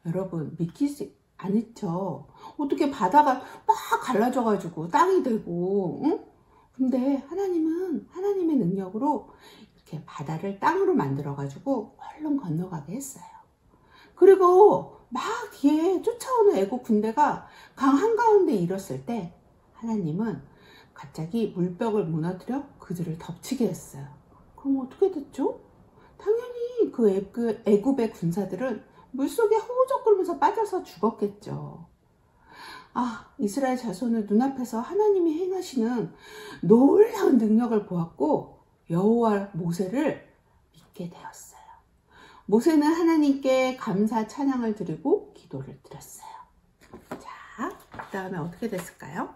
여러분 믿기지 않죠? 어떻게 바다가 막 갈라져가지고 땅이 되고, 응? 근데 하나님은 하나님의 능력으로 이렇게 바다를 땅으로 만들어가지고 얼른 건너가게 했어요. 그리고 막 뒤에 쫓아오는 애국 군대가 강 한가운데 이뤘을 때 하나님은 갑자기 물벽을 무너뜨려 그들을 덮치게 했어요. 그럼 어떻게 됐죠? 당연히 그 애굽의 군사들은 물속에 허우적거리면서 빠져서 죽었겠죠. 이스라엘 자손을 눈앞에서 하나님이 행하시는 놀라운 능력을 보았고 여호와 모세를 믿게 되었어요. 모세는 하나님께 감사 찬양을 드리고 기도를 드렸어요. 자, 그 다음에 어떻게 됐을까요?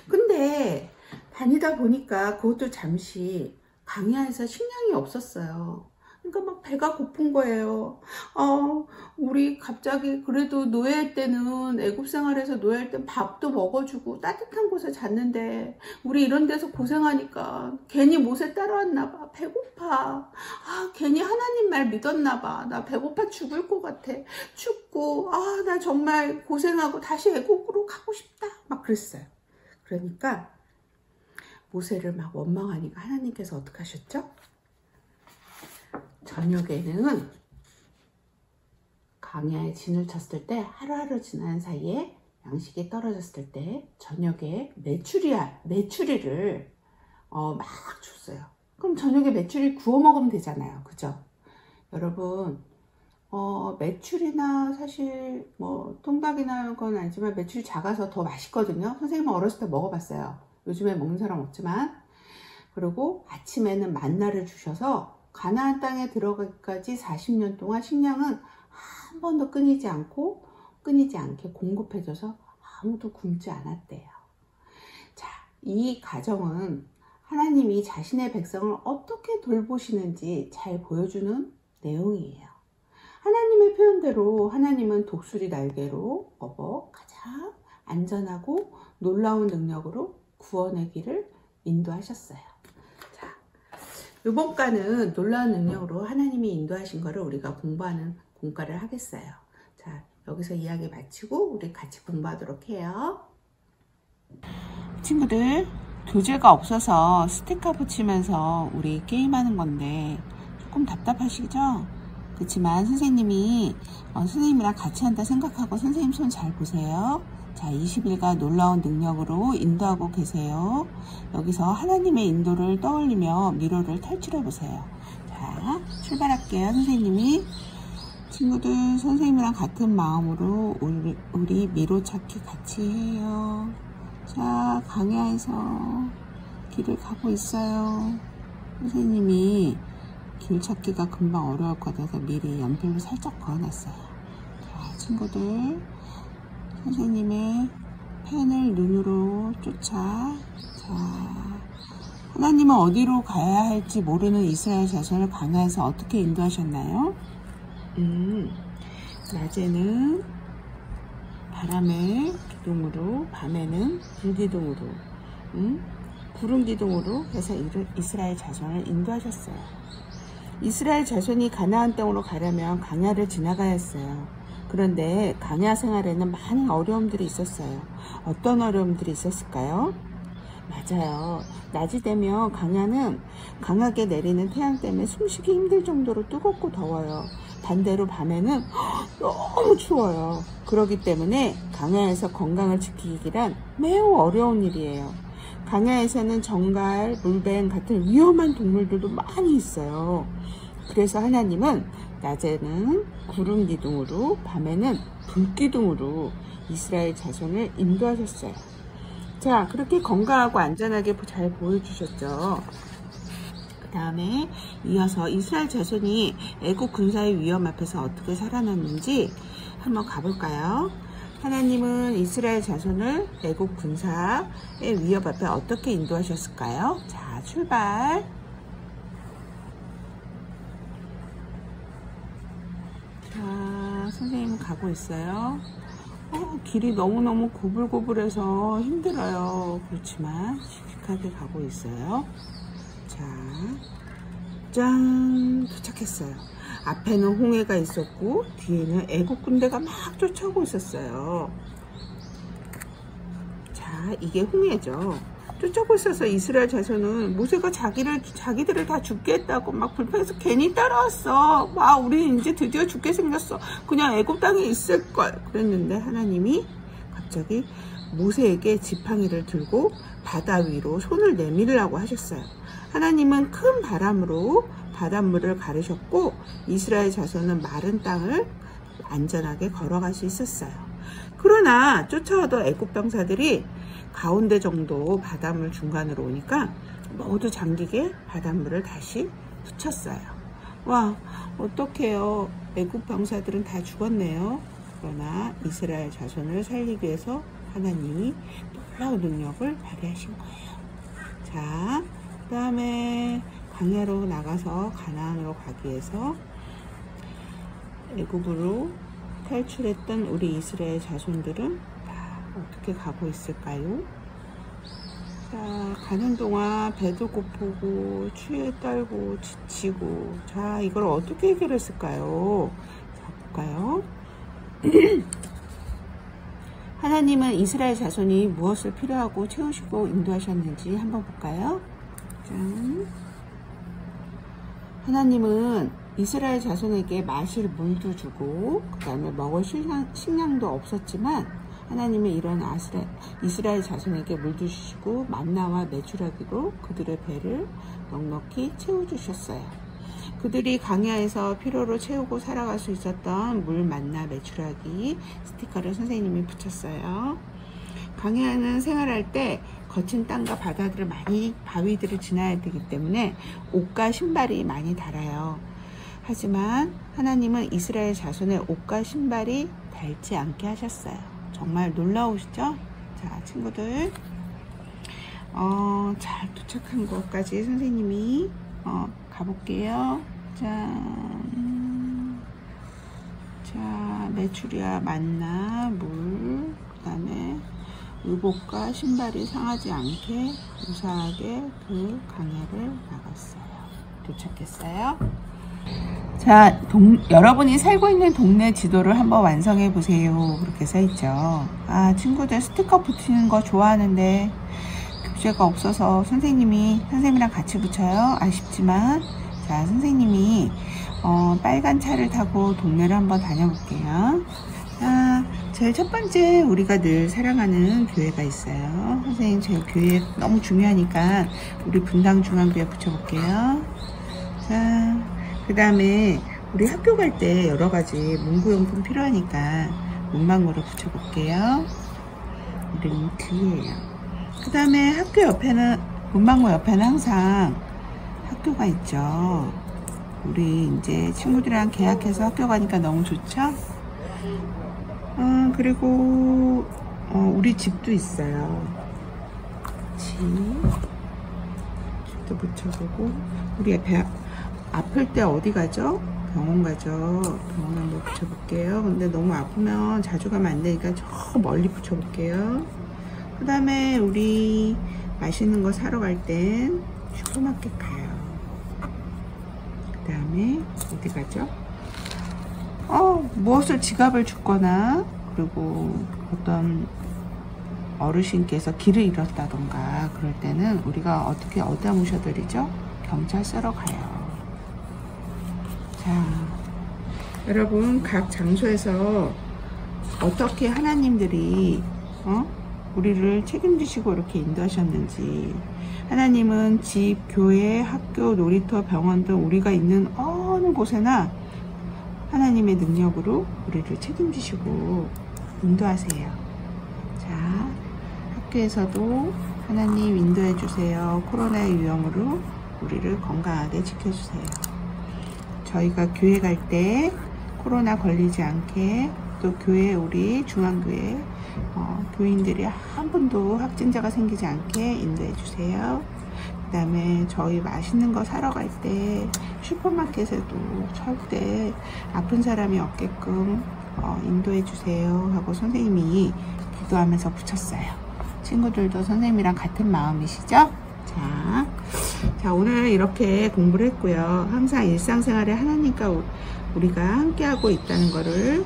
근데 다니다 보니까 그것도 잠시 광야에서 식량이 없었어요. 그러니까 막 배가 고픈 거예요. 우리 갑자기 그래도 노예할 때는 애굽 생활에서 노예할 땐 밥도 먹어주고 따뜻한 곳에 잤는데 우리 이런 데서 고생하니까 괜히 모세 따라왔나 봐. 배고파. 괜히 하나님 말 믿었나 봐. 나 배고파 죽을 것 같아. 춥고 나 정말 고생하고 다시 애굽으로 가고 싶다. 막 그랬어요. 그러니까 모세를 막 원망하니까 하나님께서 어떻게 하셨죠? 저녁에는 광야에 진을 쳤을 때 하루하루 지난 사이에 양식이 떨어졌을 때 저녁에 메추리를 막 줬어요. 그럼 저녁에 메추리 구워 먹으면 되잖아요. 그죠? 여러분 메추리나 사실 뭐 통닭이나 건 아니지만 메추리 작아서 더 맛있거든요. 선생님은 어렸을 때 먹어봤어요. 요즘에 먹는 사람 없지만. 그리고 아침에는 만나를 주셔서 가나안 땅에 들어가기까지 40년 동안 식량은 한 번도 끊이지 않고 끊이지 않게 공급해줘서 아무도 굶지 않았대요. 자, 이 가정은 하나님이 자신의 백성을 어떻게 돌보시는지 잘 보여주는 내용이에요. 하나님의 표현대로 하나님은 독수리 날개로 업어 가장 안전하고 놀라운 능력으로 구원의 길을 인도하셨어요. 자, 이번 과는 놀라운 능력으로 하나님이 인도하신 거를 우리가 공부하는 공과를 하겠어요. 자, 여기서 이야기 마치고 우리 같이 공부하도록 해요. 친구들, 교재가 없어서 스티커 붙이면서 우리 게임하는 건데 조금 답답하시죠? 그렇지만 선생님이 선생님이랑 같이 한다 생각하고 선생님 손 잘 보세요. 자, 20일간 놀라운 능력으로 인도하고 계세요. 여기서 하나님의 인도를 떠올리며 미로를 탈출해 보세요. 자, 출발할게요. 선생님이. 친구들, 선생님이랑 같은 마음으로 우리 미로 찾기 같이 해요. 자, 강야에서 길을 가고 있어요. 선생님이 길 찾기가 금방 어려울 것 같아서 미리 연필로 살짝 그어놨어요. 자, 친구들, 선생님의 펜을 눈으로 쫓아. 자, 하나님은 어디로 가야 할지 모르는 이스라엘 자손을 강야에서 어떻게 인도하셨나요? 낮에는 바람의 기둥으로, 밤에는 불기둥으로, 구름기둥으로 해서 이스라엘 자손을 인도하셨어요. 이스라엘 자손이 가나안 땅으로 가려면 강야를 지나가야 했어요. 그런데 강야 생활에는 많은 어려움들이 있었어요. 어떤 어려움들이 있었을까요? 맞아요. 낮이 되면 강야는 강하게 내리는 태양 때문에 숨쉬기 힘들 정도로 뜨겁고 더워요. 반대로 밤에는 너무 추워요. 그렇기 때문에 강야에서 건강을 지키기란 매우 어려운 일이에요. 강야에서는 정갈, 물뱀 같은 위험한 동물들도 많이 있어요. 그래서 하나님은 낮에는 구름 기둥으로, 밤에는 불 기둥으로 이스라엘 자손을 인도하셨어요. 자, 그렇게 건강하고 안전하게 잘 보여주셨죠. 그 다음에 이어서 이스라엘 자손이 애국 군사의 위험 앞에서 어떻게 살아남는지 한번 가볼까요? 하나님은 이스라엘 자손을 애국 군사의 위협 앞에 어떻게 인도하셨을까요? 자, 출발. 자, 선생님은 가고 있어요. 길이 너무너무 고불고불해서 힘들어요. 그렇지만 씩씩하게 가고 있어요. 자, 짠, 도착했어요. 앞에는 홍해가 있었고 뒤에는 애국 군대가 막 쫓아오고 있었어요. 자, 이게 홍해죠. 쫓아오고 있어서 이스라엘 자손은 모세가 자기들을 다 죽게 했다고 막 불평해서 괜히 따라왔어. 와, 우리 이제 드디어 죽게 생겼어. 그냥 애굽 땅에 있을걸. 그랬는데 하나님이 갑자기 모세에게 지팡이를 들고 바다 위로 손을 내밀으라고 하셨어요. 하나님은 큰 바람으로 바닷물을 가르셨고 이스라엘 자손은 마른 땅을 안전하게 걸어갈 수 있었어요. 그러나 쫓아오던 애굽 병사들이 가운데 정도 바닷물 중간으로 오니까 모두 잠기게 바닷물을 다시 붙였어요. 와, 어떡해요. 애굽 병사들은 다 죽었네요. 그러나 이스라엘 자손을 살리기 위해서 하나님이 놀라운 능력을 발휘하신 거예요. 자, 그 다음에 광야로 나가서 가나안으로 가기 위해서 애굽으로 탈출했던 우리 이스라엘 자손들은 다 어떻게 가고 있을까요? 자, 가는 동안 배도 고프고 추위에 떨고 지치고, 자, 이걸 어떻게 해결했을까요? 자, 볼까요? 하나님은 이스라엘 자손이 무엇을 필요하고 채우시고 인도하셨는지 한번 볼까요? 짠. 하나님은 이스라엘 자손에게 마실 물도 주고 그 다음에 먹을 식량도 없었지만 하나님은 이런 이스라엘 자손에게 물도 주시고 만나와 메추라기로 그들의 배를 넉넉히 채워주셨어요. 그들이 강야에서 필요로 채우고 살아갈 수 있었던 물, 만나, 메추라기 스티커를 선생님이 붙였어요. 강야는 생활할 때 거친 땅과 바위들을 지나야 되기 때문에 옷과 신발이 많이 닳아요. 하지만 하나님은 이스라엘 자손의 옷과 신발이 닳지 않게 하셨어요. 정말 놀라우시죠? 자, 친구들, 잘 도착한 곳까지 선생님이 가볼게요. 자, 메추리아 만나, 물, 그 다음에 의복과 신발이 상하지 않게 무사하게 그 강해를 나갔어요. 도착했어요. 자, 여러분이 살고 있는 동네 지도를 한번 완성해 보세요. 그렇게 써있죠. 친구들 스티커 붙이는 거 좋아하는데 교재가 없어서 선생님이랑 같이 붙여요. 아쉽지만. 자, 선생님이 빨간 차를 타고 동네를 한번 다녀볼게요. 제일 첫 번째, 우리가 늘 사랑하는 교회가 있어요. 선생님, 제 교회 너무 중요하니까 우리 분당중앙교회 붙여볼게요. 자, 그 다음에 우리 학교 갈 때 여러가지 문구용품 필요하니까 문방구를 붙여볼게요. 우리는 뒤에요. 그 다음에 학교 옆에는, 문방구 옆에는 항상 학교가 있죠. 우리 이제 친구들이랑 계약해서 학교 가니까 너무 좋죠? 그리고 우리 집도 있어요. 집도 붙여보고, 우리 아플 때 어디 가죠? 병원 가죠. 병원 한번 붙여볼게요. 근데 너무 아프면 자주 가면 안 되니까 저 멀리 붙여볼게요. 그 다음에 우리 맛있는 거 사러 갈 땐 슈퍼마켓 가요. 그 다음에 어디 가죠? 무엇을 지갑을 줍거나, 그리고 어떤 어르신께서 길을 잃었다던가 그럴 때는 우리가 어디다 모셔드리죠? 경찰서로 가요. 자, 여러분, 각 장소에서 어떻게 하나님들이 우리를 책임지시고 이렇게 인도하셨는지, 하나님은 집, 교회, 학교, 놀이터, 병원 등 우리가 있는 어느 곳에나 하나님의 능력으로 우리를 책임지시고 인도하세요. 자, 학교에서도 하나님 인도해 주세요. 코로나의 위험으로 우리를 건강하게 지켜주세요. 저희가 교회 갈 때 코로나 걸리지 않게, 또 교회, 우리 중앙교회 교인들이 한 분도 확진자가 생기지 않게 인도해 주세요. 그 다음에 저희 맛있는 거 사러 갈 때 슈퍼마켓에도 절대 아픈 사람이 없게끔 인도해 주세요 하고 선생님이 기도하면서 붙였어요. 친구들도 선생님이랑 같은 마음이시죠? 자, 오늘 이렇게 공부를 했고요. 항상 일상생활에 하나님과 우리가 함께하고 있다는 것을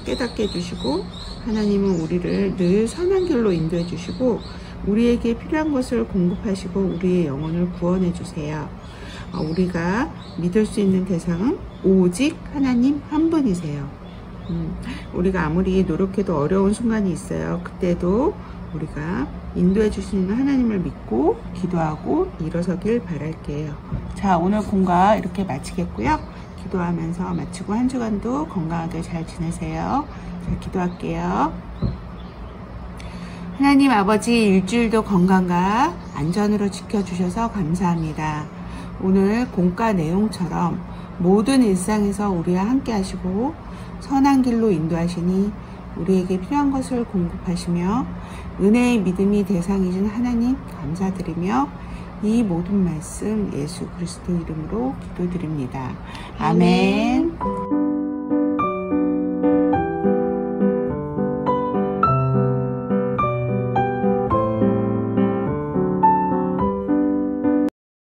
깨닫게 해주시고, 하나님은 우리를 늘 선한 길로 인도해 주시고 우리에게 필요한 것을 공급하시고 우리의 영혼을 구원해 주세요. 우리가 믿을 수 있는 대상은 오직 하나님 한 분이세요. 우리가 아무리 노력해도 어려운 순간이 있어요. 그때도 우리가 인도해 주시는 하나님을 믿고 기도하고 일어서길 바랄게요. 자, 오늘 공과 이렇게 마치겠고요. 기도하면서 마치고 한 주간도 건강하게 잘 지내세요. 자, 기도할게요. 하나님 아버지, 일주일도 건강과 안전으로 지켜주셔서 감사합니다. 오늘 공과 내용처럼 모든 일상에서 우리와 함께 하시고 선한 길로 인도하시니 우리에게 필요한 것을 공급하시며 은혜의 믿음이 대상이신 하나님 감사드리며 이 모든 말씀 예수 그리스도 이름으로 기도드립니다. 아멘.